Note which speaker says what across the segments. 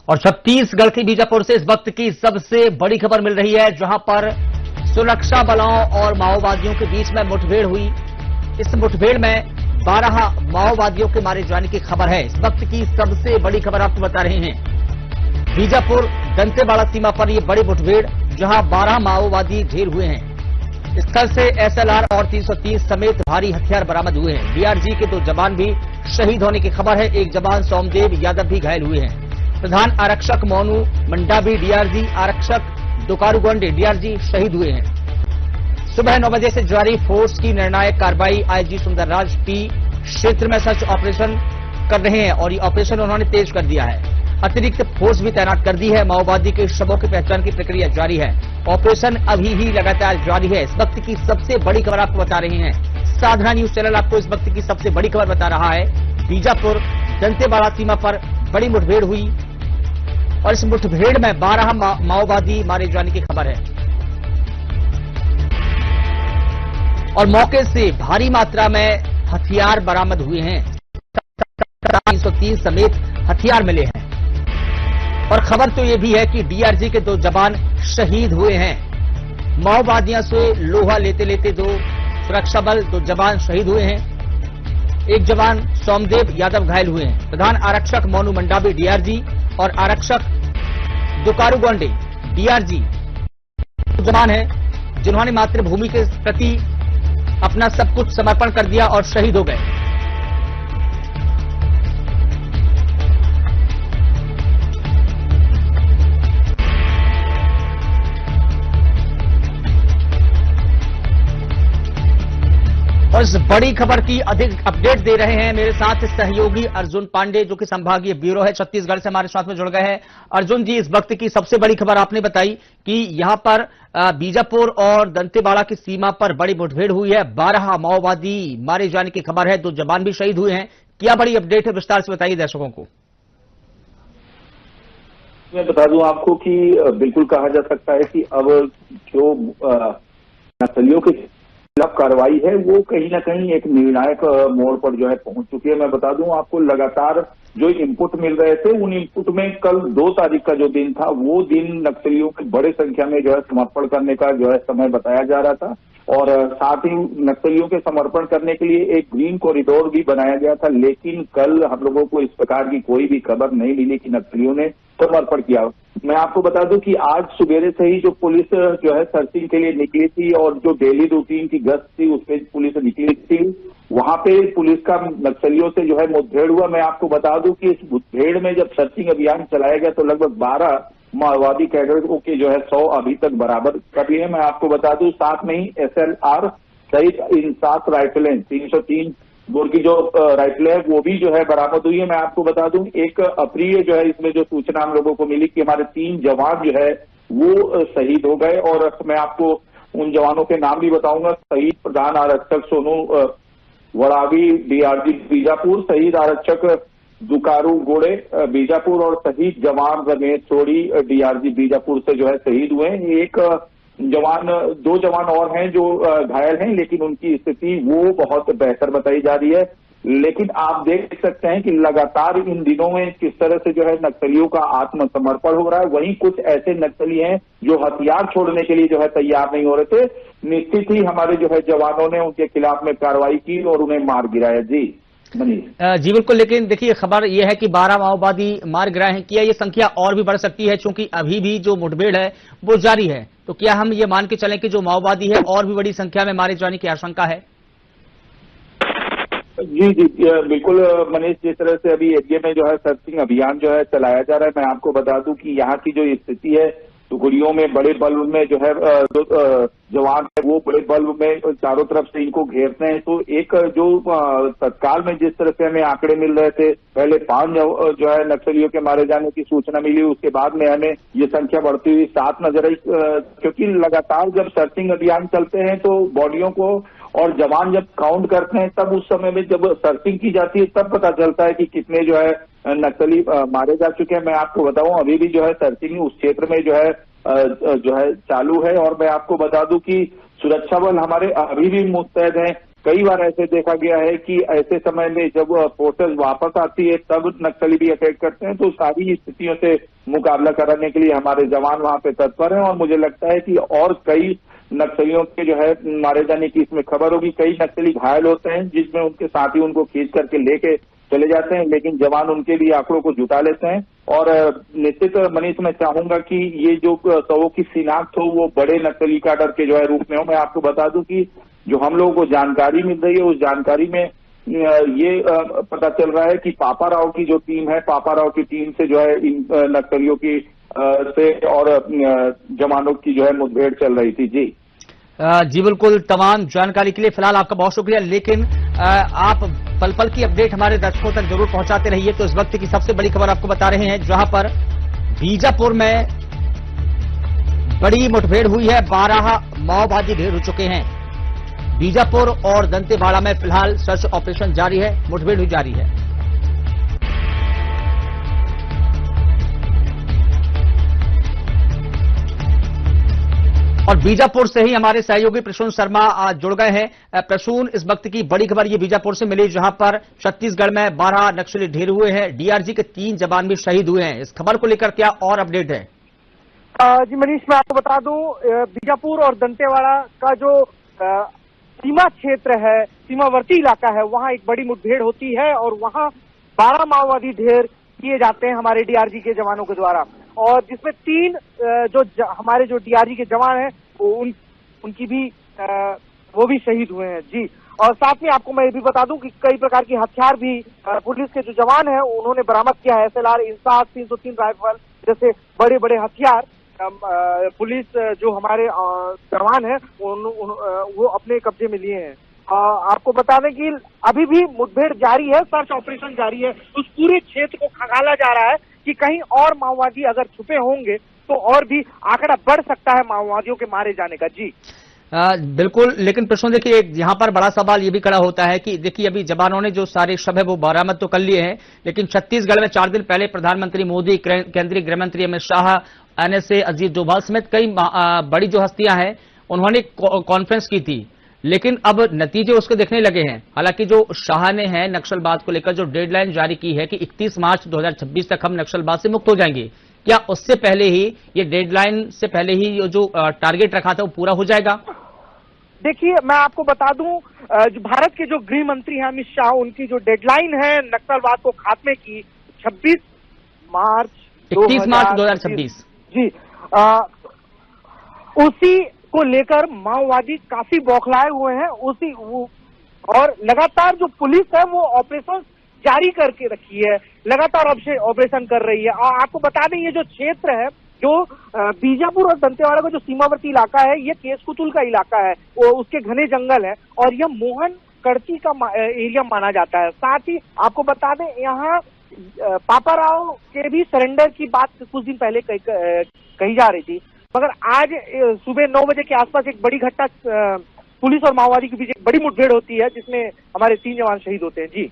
Speaker 1: और छत्तीसगढ़ की बीजापुर से इस वक्त की सबसे बड़ी खबर मिल रही है, जहां पर सुरक्षा बलों और माओवादियों के बीच में मुठभेड़ हुई। इस मुठभेड़ में 12 माओवादियों के मारे जाने की खबर है। इस वक्त की सबसे बड़ी खबर आपको बता रहे हैं। बीजापुर दंतेवाड़ा सीमा पर यह बड़ी मुठभेड़, जहां 12 माओवादी ढेर हुए हैं। स्थल से एसएलआर और 330 समेत भारी हथियार बरामद हुए हैं। डीआरजी के 2 जवान भी शहीद होने की खबर है। एक जवान सोमदेव यादव भी घायल हुए हैं। प्रधान आरक्षक मोनू मंडावी डीआरजी, आरक्षक दुकारू गोंडे डीआरजी शहीद हुए हैं। सुबह 9 बजे से जारी फोर्स की निर्णायक कार्रवाई। आईजी सुंदरराज पी क्षेत्र में सर्च ऑपरेशन कर रहे हैं और ये ऑपरेशन उन्होंने तेज कर दिया है। अतिरिक्त फोर्स भी तैनात कर दी है। माओवादी के शवों की पहचान की प्रक्रिया जारी है। ऑपरेशन अभी भी लगातार जारी है। इस वक्त की सबसे बड़ी खबर आपको बता रहे हैं। साधना न्यूज चैनल आपको इस वक्त की सबसे बड़ी खबर बता रहा है। बीजापुर दंतेवाड़ा सीमा पर बड़ी मुठभेड़ हुई और इस मुठभेड़ में 12 माओवादी मारे जाने की खबर है और मौके से भारी मात्रा में हथियार बरामद हुए हैं। 330 समेत हथियार मिले हैं और खबर तो यह भी है कि डीआरजी के 2 जवान शहीद हुए हैं। माओवादियों से लोहा लेते लेते 2 सुरक्षा बल 2 जवान शहीद हुए हैं। एक जवान सोमदेव यादव घायल हुए हैं। प्रधान आरक्षक मोनू मंडावी डीआरजी और आरक्षक दुकारू गोंडे डीआरजी जवान हैं, जिन्होंने मातृभूमि के प्रति अपना सब कुछ समर्पण कर दिया और शहीद हो गए। और इस बड़ी खबर की अधिक अपडेट दे रहे हैं मेरे साथ सहयोगी अर्जुन पांडे, जो कि संभागीय ब्यूरो है छत्तीसगढ़ से हमारे साथ में जुड़ गए हैं। अर्जुन जी, इस वक्त की सबसे बड़ी खबर आपने बताई कि यहां पर बीजापुर और दंतेवाड़ा की सीमा पर बड़ी मुठभेड़ हुई है। 12 माओवादी मारे जाने की खबर है। 2 जवान भी शहीद हुए हैं। क्या बड़ी अपडेट है, विस्तार से बताइए दर्शकों को।
Speaker 2: मैं बता दूं आपको कि बिल्कुल कहा जा सकता है कि अब जो नक्सलियों के खिलाफ कार्रवाई है वो कहीं ना कहीं एक निर्णायक मोड़ पर जो है पहुंच चुकी है। मैं बता दूं आपको, लगातार जो इनपुट मिल रहे थे उन इनपुट में कल 2 तारीख का जो दिन था वो दिन नक्सलियों की बड़े संख्या में जो है समर्पण करने का जो है समय बताया जा रहा था और साथ ही नक्सलियों के समर्पण करने के लिए एक ग्रीन कॉरिडोर भी बनाया गया था। लेकिन कल हम लोगों को इस प्रकार की कोई भी खबर नहीं मिली कि नक्सलियों ने समर्पण किया। मैं आपको बता दूं कि आज सुबेरे से ही जो पुलिस जो है सर्चिंग के लिए निकली थी और जो डेली रूटीन की गश्त थी उस पर पुलिस निकली थी। वहां पे पुलिस का नक्सलियों से जो है मुठभेड़ हुआ। मैं आपको बता दूं कि इस मुठभेड़ में जब सर्चिंग अभियान चलाया गया तो लगभग 12 माओवादी कैडरों के जो है 100 अभी तक बराबर कर लिए हैं। मैं आपको बता दूं, साथ में ही एसएलआर सहित इन 7 राइफलें 303 बोर की जो राइफलें है वो भी जो है बरामद हुई है। मैं आपको बता दूं, एक अप्रिय जो है इसमें जो सूचना हम लोगों को मिली कि हमारे 3 जवान जो है वो शहीद हो गए और मैं आपको उन जवानों के नाम भी बताऊंगा। शहीद प्रधान आरक्षक सोनू वड़ावी डीआरजी बीजापुर, शहीद आरक्षक दुकारू गोड़े बीजापुर और शहीद जवान रमेश सोड़ी डीआरजी बीजापुर से जो है शहीद हुए हैं। एक जवान 2 जवान और हैं जो घायल हैं, लेकिन उनकी स्थिति वो बहुत बेहतर बताई जा रही है। लेकिन आप देख सकते हैं कि लगातार इन दिनों में किस तरह से जो है नक्सलियों का आत्मसमर्पण हो रहा है। वहीं कुछ ऐसे नक्सली हैं जो हथियार छोड़ने के लिए जो है तैयार नहीं हो रहे थे। निश्चित ही हमारे जो है जवानों ने उनके खिलाफ में कार्रवाई की और उन्हें मार गिराया। जी
Speaker 1: जी बिल्कुल, लेकिन देखिए खबर यह है कि 12 माओवादी मार गिराए हैं। क्या ये संख्या और भी बढ़ सकती है, क्योंकि अभी भी जो मुठभेड़ है वो जारी है? तो क्या हम ये मान के चलें कि जो माओवादी है और भी बड़ी संख्या में मारे जाने की आशंका है?
Speaker 2: जी जी बिल्कुल मनीष, जिस तरह से अभी एरिया में जो है सर्चिंग अभियान जो है चलाया जा रहा है, मैं आपको बता दूं कि यहाँ की जो स्थिति है, टुकड़ियों में बड़े बल में जो है जवान है वो बड़े बल में चारों तरफ से इनको घेरते हैं। तो एक जो तत्काल में जिस तरह से हमें आंकड़े मिल रहे थे, पहले 5 जो है नक्सलियों के मारे जाने की सूचना मिली, उसके बाद में हमें ये संख्या बढ़ती हुई 7 नजर आई। क्योंकि लगातार जब सर्चिंग अभियान चलते हैं तो बॉडियों को और जवान जब काउंट करते हैं तब उस समय में जब सर्चिंग की जाती है तब पता चलता है कि कितने जो है नक्सली मारे जा चुके हैं। मैं आपको बताऊं, अभी भी जो है सर्चिंग उस क्षेत्र में जो है चालू है और मैं आपको बता दूं कि सुरक्षा बल हमारे अभी भी मुस्तैद हैं। कई बार ऐसे देखा गया है कि ऐसे समय में जब फोर्सेस वापस आती है तब नक्सली भी अटैक करते हैं। तो सारी स्थितियों से मुकाबला कराने के लिए हमारे जवान वहां पे तत्पर हैं और मुझे लगता है कि और कई नक्सलियों के जो है मारे जाने की इसमें खबर होगी। कई नक्सली घायल होते हैं जिसमें उनके साथी उनको खींच करके लेके चले जाते हैं, लेकिन जवान उनके लिए आंकड़ों को जुटा लेते हैं। और निश्चित मनीष, मैं चाहूंगा कि ये जो शवों की शिनाख्त हो वो बड़े नक्सली कैडर के जो है रूप में हो। मैं आपको बता दूं कि जो हम लोगों को जानकारी मिल रही है उस जानकारी में ये पता चल रहा है कि पापा राव की जो टीम है, पापा राव की टीम से जो है इन नक्सलियों की से और जवानों की जो है मुठभेड़ चल रही थी। जी
Speaker 1: जी बिल्कुल, तमाम जानकारी के लिए फिलहाल आपका बहुत शुक्रिया। लेकिन आप पल पल की अपडेट हमारे दर्शकों तक जरूर पहुंचाते रहिए। तो इस वक्त की सबसे बड़ी खबर आपको बता रहे हैं, जहां पर बीजापुर में बड़ी मुठभेड़ हुई है। 12 माओवादी ढेर हो चुके हैं। बीजापुर और दंतेवाड़ा में फिलहाल सर्च ऑपरेशन जारी है, मुठभेड़ हुई जारी है। और बीजापुर से ही हमारे सहयोगी प्रसून शर्मा जुड़ गए हैं। प्रसून, इस वक्त की बड़ी खबर ये बीजापुर से मिली, जहां पर छत्तीसगढ़ में 12 नक्सली ढेर हुए हैं। डीआरजी के 3 जवान भी शहीद हुए हैं। इस खबर को लेकर क्या और अपडेट है?
Speaker 3: जी मनीष, मैं आपको बता दूं, बीजापुर और दंतेवाड़ा का जो सीमा क्षेत्र है, सीमावर्ती इलाका है, वहां एक बड़ी मुठभेड़ होती है और वहां 12 माओवादी ढेर किए जाते हैं हमारे डीआरजी के जवानों के द्वारा। और जिसमें 3 हमारे जो डीआरजी के जवान हैं उनकी भी वो भी शहीद हुए हैं। जी, और साथ में आपको मैं ये भी बता दूं कि कई प्रकार की हथियार भी पुलिस के जो जवान हैं उन्होंने बरामद किया है। SLR, इंसास, 303 राइफल जैसे बड़े बड़े हथियार पुलिस जो हमारे जवान हैं वो अपने कब्जे में लिए हैं। आपको बता दें कि अभी भी मुठभेड़ जारी है, सर्च ऑपरेशन जारी है। उस पूरे क्षेत्र को खंगाला जा रहा है कि कहीं और माओवादी अगर छुपे होंगे तो और भी आंकड़ा बढ़ सकता है माओवादियों के मारे जाने का। जी
Speaker 1: बिल्कुल, लेकिन प्रश्न देखिए, यहाँ पर बड़ा सवाल ये भी खड़ा होता है कि देखिए अभी जवानों ने जो सारे शव है वो बरामद तो कर लिए हैं, लेकिन छत्तीसगढ़ में 4 दिन पहले प्रधानमंत्री मोदी, केंद्रीय गृह मंत्री अमित शाह, NSA अजीत डोभाल समेत कई बड़ी जो हस्तियां हैं उन्होंने कॉन्फ्रेंस की थी, लेकिन अब नतीजे उसके देखने लगे हैं। हालांकि जो शाह ने है नक्सलवाद को लेकर जो डेडलाइन जारी की है कि 31 मार्च 2026 तक हम नक्सलवाद से मुक्त हो जाएंगे, क्या उससे पहले ही ये डेडलाइन से पहले ही जो टारगेट रखा था वो पूरा हो जाएगा?
Speaker 3: देखिए, मैं आपको बता दूं, भारत के जो गृह मंत्री हैं अमित शाह, उनकी जो डेडलाइन है नक्सलवाद को खात्मे की 31 मार्च
Speaker 1: 2026।
Speaker 3: जी, उसी को लेकर माओवादी काफी बौखलाए हुए हैं। और लगातार जो पुलिस है वो ऑपरेशन जारी करके रखी है, लगातार ऑपरेशन कर रही है। और आपको बता दें, ये जो क्षेत्र है, जो बीजापुर और दंतेवाड़ा का जो सीमावर्ती इलाका है, ये केसकुतुल का इलाका है, वो उसके घने जंगल है और यह मोहन कड़ची का एरिया माना जाता है। साथ ही आपको बता दें, यहाँ पापा राव के भी सरेंडर की बात कुछ दिन पहले कही जा रही थी, मगर आज सुबह 9 बजे के आसपास एक बड़ी घटना पुलिस और माओवादी के बीच एक बड़ी मुठभेड़ होती है जिसमें हमारे 3 जवान शहीद होते हैं। जी,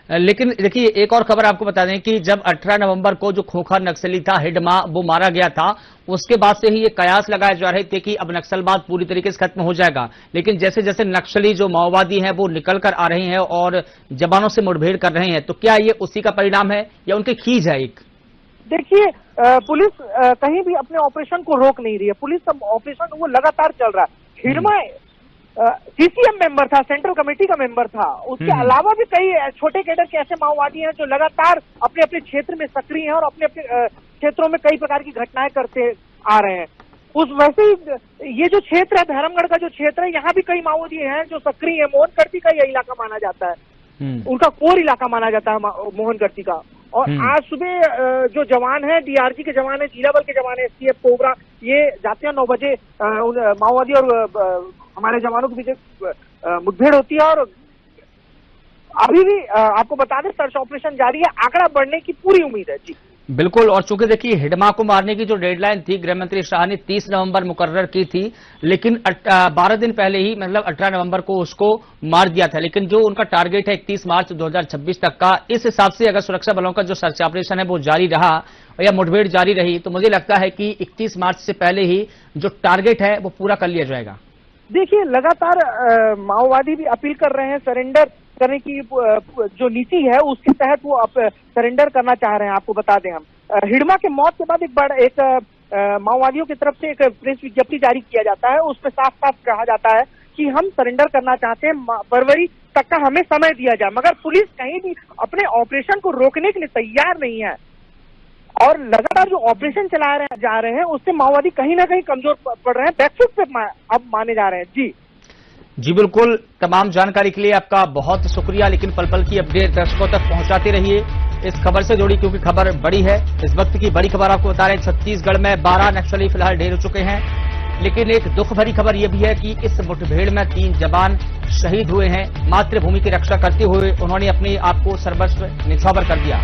Speaker 1: लेकिन देखिए एक और खबर आपको बता दें कि जब 18 नवंबर को जो खोखा नक्सली था हिडमा, वो मारा गया था, उसके बाद से ही ये कयास लगाए जा रहे थे कि अब नक्सलवाद पूरी तरीके से खत्म हो जाएगा। लेकिन जैसे जैसे नक्सली जो माओवादी हैं वो निकल कर आ रहे हैं और जवानों से मुठभेड़ कर रहे हैं, तो क्या ये उसी का परिणाम है या उनकी खींच है? एक
Speaker 3: देखिए, पुलिस कहीं भी अपने ऑपरेशन को रोक नहीं रही है। पुलिस का ऑपरेशन वो लगातार चल रहा है। हिडमा CCM मेंबर था, सेंट्रल कमेटी का मेंबर था। उसके अलावा भी कई छोटे कैडर के ऐसे माओवादी हैं जो लगातार अपने अपने क्षेत्र में सक्रिय हैं और अपने अपने क्षेत्रों में कई प्रकार की घटनाएं करते आ रहे हैं। वैसे ही ये जो क्षेत्र है, धर्मगढ़ का जो क्षेत्र है, यहाँ भी कई माओवादी हैं जो सक्रिय है। मोहनकर्ती का यह इलाका माना जाता है, उनका कोर इलाका माना जाता है मोहनकर्ती का। और आज सुबह जो जवान है, डीआरजी के जवान है, जिला बल के जवान है, STF कोबरा, ये जाते हैं 9 बजे माओवादी और हमारे जवानों के बीच मुठभेड़ होती है। और अभी भी आपको बता दें, सर्च ऑपरेशन जारी है, आंकड़ा बढ़ने की पूरी उम्मीद है। जी
Speaker 1: बिल्कुल, और चूंकि देखिए हिडमा को मारने की जो डेडलाइन थी गृह मंत्री शाह ने 30 नवंबर मुकर्रर की थी, लेकिन 12 दिन पहले ही मतलब 18 नवंबर को उसको मार दिया था। लेकिन जो उनका टारगेट है 31 मार्च 2026 तक का, इस हिसाब से अगर सुरक्षा बलों का जो सर्च ऑपरेशन है वो जारी रहा या मुठभेड़ जारी रही, तो मुझे लगता है कि 31 मार्च से पहले ही जो टारगेट है वो पूरा कर लिया जाएगा।
Speaker 3: देखिए, लगातार माओवादी भी अपील कर रहे हैं सरेंडर करने की। जो नीति है उसके तहत वो सरेंडर करना चाह रहे हैं। आपको बता दें, हम हिडमा के मौत के बाद एक माओवादियों की तरफ से एक प्रेस विज्ञप्ति जारी किया जाता है। उसमें साफ साफ कहा जाता है कि हम सरेंडर करना चाहते हैं, फरवरी तक का हमें समय दिया जाए। मगर पुलिस कहीं भी अपने ऑपरेशन को रोकने के लिए तैयार नहीं है और लगातार जो ऑपरेशन जा रहे हैं उससे माओवादी कहीं ना कहीं कमजोर पड़ रहे हैं, बैकफुट पे अब माने जा रहे हैं।
Speaker 1: जी बिल्कुल, तमाम जानकारी के लिए आपका बहुत शुक्रिया। लेकिन पल पल की अपडेट दर्शकों तक पहुंचाते रहिए इस खबर से जुड़ी, क्योंकि खबर बड़ी है। इस वक्त की बड़ी खबर आपको बता रहे हैं, छत्तीसगढ़ में 12 नक्सली फिलहाल ढेर हो चुके हैं। लेकिन एक दुख भरी खबर यह भी है कि इस मुठभेड़ में 3 जवान शहीद हुए हैं। मातृभूमि की रक्षा करते हुए उन्होंने अपने आप को सर्वस्व न्यौछावर कर दिया।